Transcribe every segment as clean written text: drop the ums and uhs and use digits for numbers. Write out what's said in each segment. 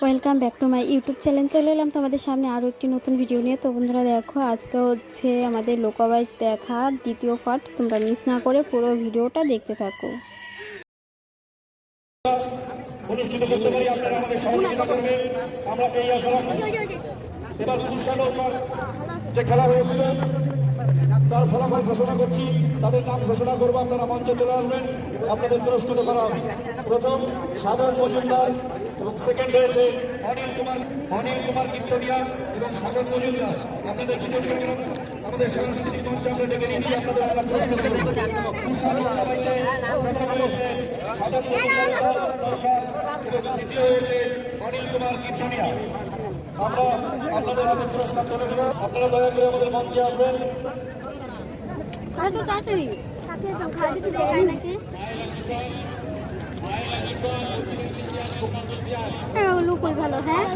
Welcome back to my YouTube channel. চলে এলাম তোমাদের সামনে আরও একটি নতুন ভিডিও নিয়ে। তো বন্ধুরা দেখো, আজকে হচ্ছে আমাদের লোকাওয়াইজ দেখার দ্বিতীয় পার্ট। তোমরা মিস না করে পুরো ভিডিওটা দেখতে থাকো। অনুষ্ঠিত করতে পারি, আপনারা আমাদের সহযোগিতা করবেন, আমরা এই আশা রাখছি। এবার যে খেলা হয়েছিল তার ফলাফল ঘোষণা করছি, তাদের নাম ঘোষণা করবো। আপনারা মঞ্চে চলে আসবেন, আপনাদের পুরস্কৃত করা হবে। প্রথম সাধন মজুমদার এবং সেকেন্ড হয়েছে অনিল কুমার কীর্তনিয়া এবং সাধন মজুমদার। আপনাদের কিছু আমাদের সাংস্কৃতিক মঞ্চে আমরা ডেকে নিচ্ছি, আপনাদের আমরা পুরস্কৃত করব। প্রথম হয়েছে সাধন মজুমদার এবং দ্বিতীয় হয়েছে অনিল কুমার কীর্তনিয়া। আমরা আপনাদের হাতে পুরস্কার তুলে দেব, আপনারা দয়া করে আমাদের মঞ্চে আসবেন। ভালো, হ্যাঁ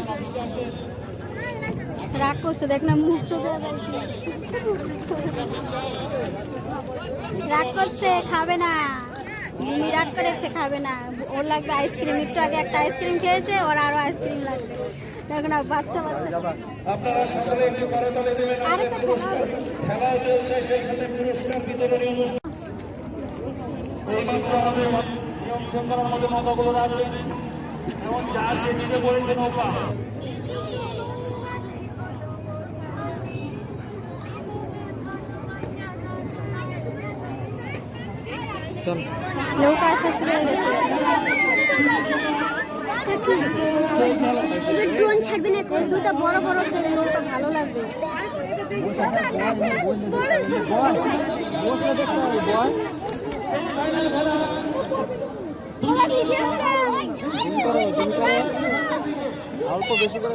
রাগ করছে, দেখ না মুখ তো রাগ করছে, খাবে না। ভূমি রাগ করেছে, খাবে না। ওর লাগবে আইসক্রিম। একটু আগে একটা আইসক্রিম খেয়েছে, ওর আরো আইসক্রিম লাগবে। দেখো না, বাচ্চা বাচ্চা। আপনারা সকলে একটু করতালি দেবেন। পুরস্কার খেলা চলছে, সেই সাথে পুরস্কার বিতরণী অনুষ্ঠান। এইমাত্র আমাদের নিয়ম শৃঙ্খলার মধ্যে নৌকাগুলো রাখবেন এবং যার যেদিকে পড়েছে নৌকা নৌকা আসা শুরু হয়ে গেছে। ড্রোন ছাড়বে না, এই দুটা বড় বড় সেই নৌকা ভালো লাগবে। অল্প বেশি করে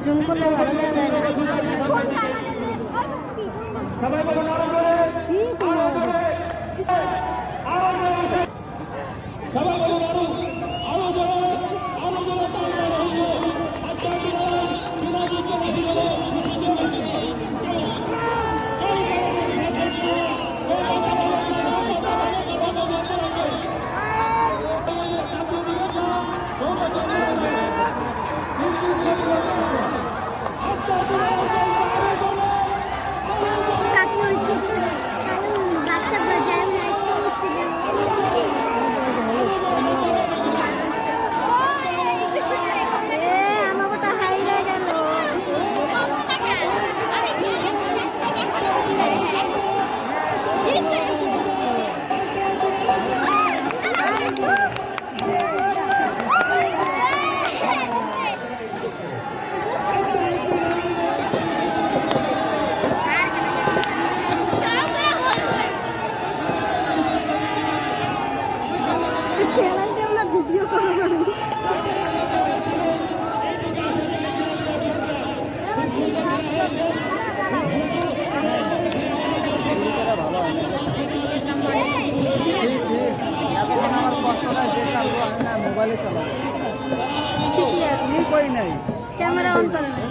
জুম করলে ভালো দেখা যায় না। ভিডিও করো এতক্ষণ আমার কষ্টটা বেকার, আমি না মোবাইলে চালাবো। কি করি নাই, ক্যামেরা অন করে না।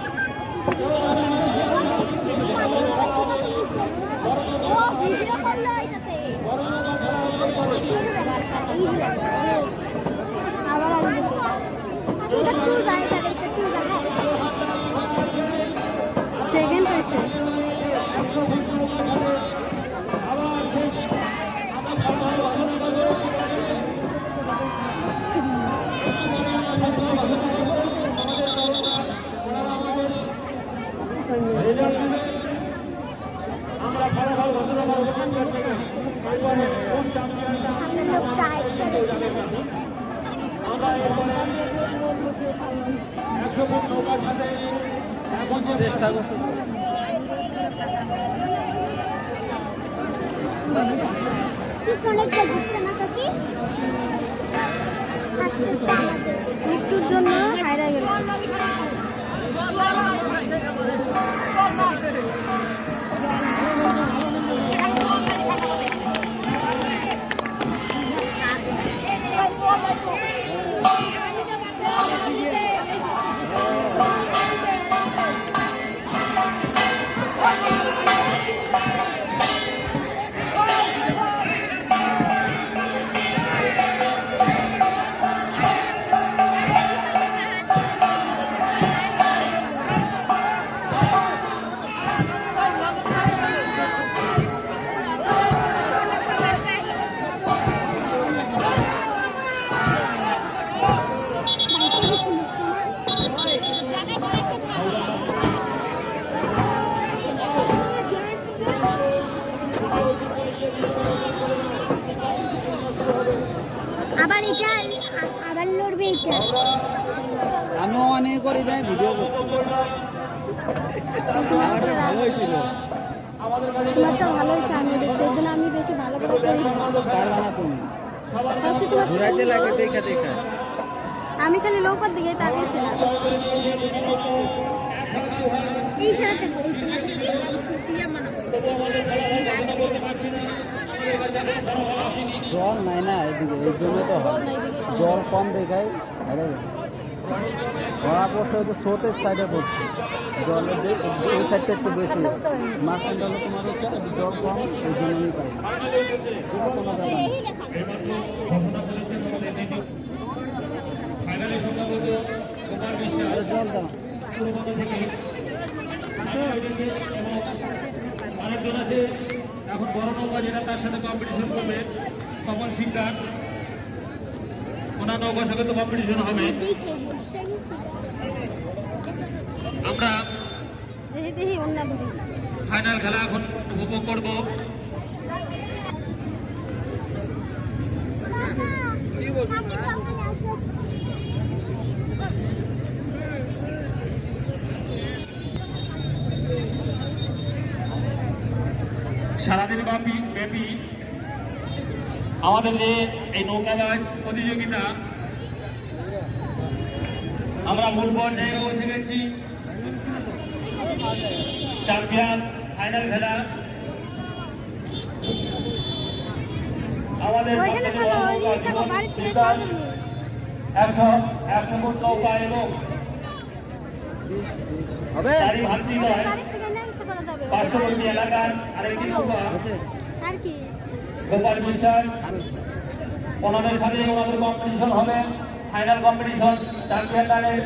সেকেন্ড হয়েছে। আমরা ফলাফল ঘোষণা করবো। আমরা এরপরে 100 ফুট নৌকার সাথে চেষ্টা করছি। একটুর জন্য হায়রা গেল। করি নাই ভিডিও করছি আমারটা ভালোই ছিল তোমারটা ভালো হয়েছে, আমি দেখছি, এর জন্য আমি বেশি ভালো করে করি। পারবা না তুমি ভাবছি তোমার ঘুরাইতে লাগে দেখা দেখা আমি খালি নৌকার দিকে তাকিয়েছিলাম। এই খেলাটা জল নাই না এদিকে এই জন্য তো হয়। জল কম দেখায় আরে ধরা পড়ছে হয়তো স্রোতের সাইডে পড়ছে জলের ওই সাইডটা একটু বেশি মাঝখান জলে তোমার হচ্ছে জল কম এই জন্য আমি পাই জল দাও আরেকজন আছে এখন বড় নৌকা যেটা তার সাথে কম্পিটিশন করবে তপন সিকদার, ওনার নৌকার সাথে তো কম্পিটিশন হবে। আমরা দেখি অন্য ফাইনাল খেলা এখন উপভোগ করব। সারাদিন ব্যাপী আমাদের যে এই নৌকাবাস প্রতিযোগিতা আমরা মূল পর্যায়ে পৌঁছে গেছি। চ্যাম্পিয়ন ফাইনাল খেলা আমাদের 100 ফুট নৌকা এবং হবে চারি ভান্তি নয় 500 এলাকার আরেকটি নৌকা আর কি গোপাল বিশ্বাস, ওনাদের সাথে ওনাদের কম্পিটিশন হবে। ফাইনাল কম্পিটিশন চ্যাম্পিয়নের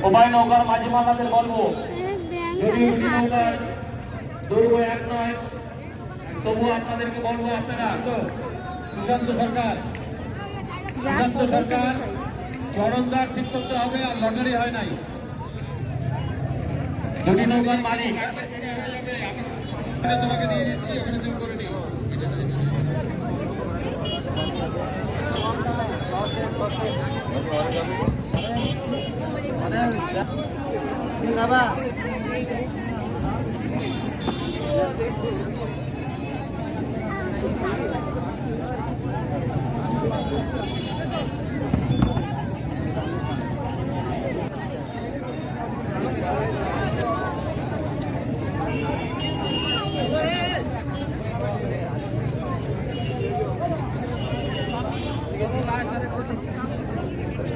উভয় নৌকার মাঝি মামাদের বলবো যদি দুটি নৌকার দৈর্ঘ্য এক নয় তবুও আপনাদেরকে বলবো আপনারা সুশান্ত সরকার চরণদার ঠিক করতে হবে, আর লটারি হয় নাই। দুটি নৌকার মালিক তোমাকে দিয়ে দিচ্ছি, ওখানে তুমি করে নিও। বাবা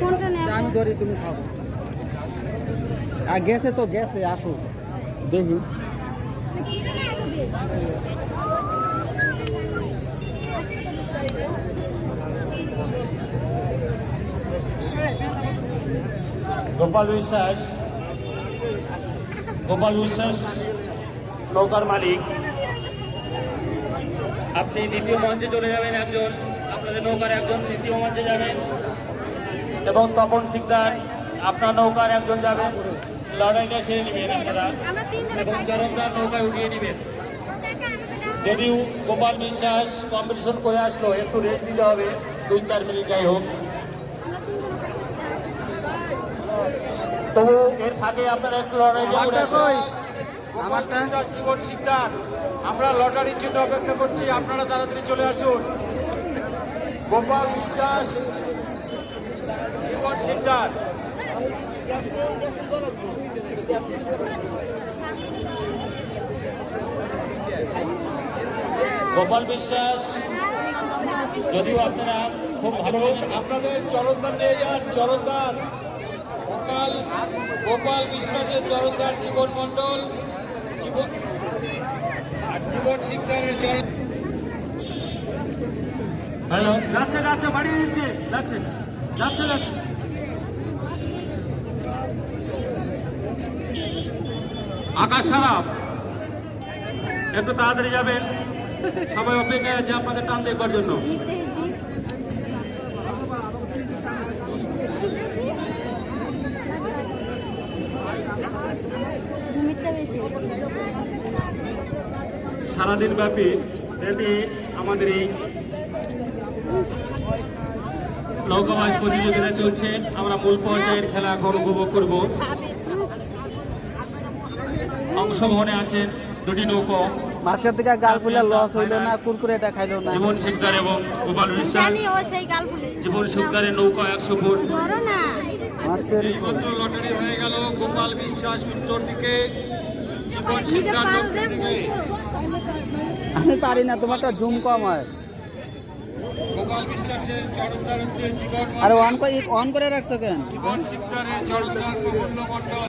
কোনটা নেওয়া আমি ধরি তুমি খাও আর গেছে তো গেছে আসো দেখি গোপাল বিশ্বাস নৌকার মালিক, আপনি দ্বিতীয় মঞ্চে চলে যাবেন। একজন আপনাদের নৌকার একজন দ্বিতীয় মঞ্চে যাবেন এবং তপন সিকদার আপনার নৌকার একজন যাবেন। লড়াইটা সেরে নেবেন আপনারা এবং চরমদার নৌকায় উঠিয়ে নেবেন। যদিও গোপাল বিশ্বাস কম্পিটিশন করে আসলো, একটু রেস্ট দিতে হবে 2-4 মিনিট যাই হোক, তবু এর ফাঁকে আপনারা একটু লড়াই আমারটা জীবন সিকদার, আমরা লটারির জন্য অপেক্ষা করছি, আপনারা তাড়াতাড়ি চলে আসুন। গোপাল বিশ্বাস, জীবন সিকদার, গোপাল বিশ্বাস, যদিও আপনারা খুব ভালো আপনাদের চরণদার নিয়ে যান। চরণদার গোপাল বিশ্বাসের চরণদার জীবন মন্ডল, জীবন সিকদারের চরণ। হ্যালো, যাচ্ছে বাড়িয়ে দিচ্ছে, যাচ্ছে আকাশ খারাপ, একটু তাড়াতাড়ি যাবেন, সবাই অপেক্ষায় আছে আপনাদের টান দেখবার জন্য। সারাদিন ব্যাপী আমাদের এই নৌকাবাজ প্রতিযোগিতা চলছে। আমরা মূল পর্যায়ের খেলা এখন উপভোগ করব। অংশগ্রহণে আছেন দুটি নৌকো, মাঝখান থেকে গাল ফুলে লস হইলো না, কুরকুরেটা খাইলো না। জীবন শিকদার এবং গোপাল বিশ্বাস। জীবন শিকদারের নৌকা 100 ফুট। মাছের লটারি হয়ে গেল। গোপাল বিশ্বাস উত্তর দিকে, জীবন শিকদার দক্ষিণ দিকে। আমি পারি না, তোমারটা জুম কম হয়। গোপাল বিশ্বাসের চরণদার হচ্ছে জীবন, আর অন করে রাখছো কেন? জীবন শিকদারের চরণদার প্রফুল্ল মণ্ডল।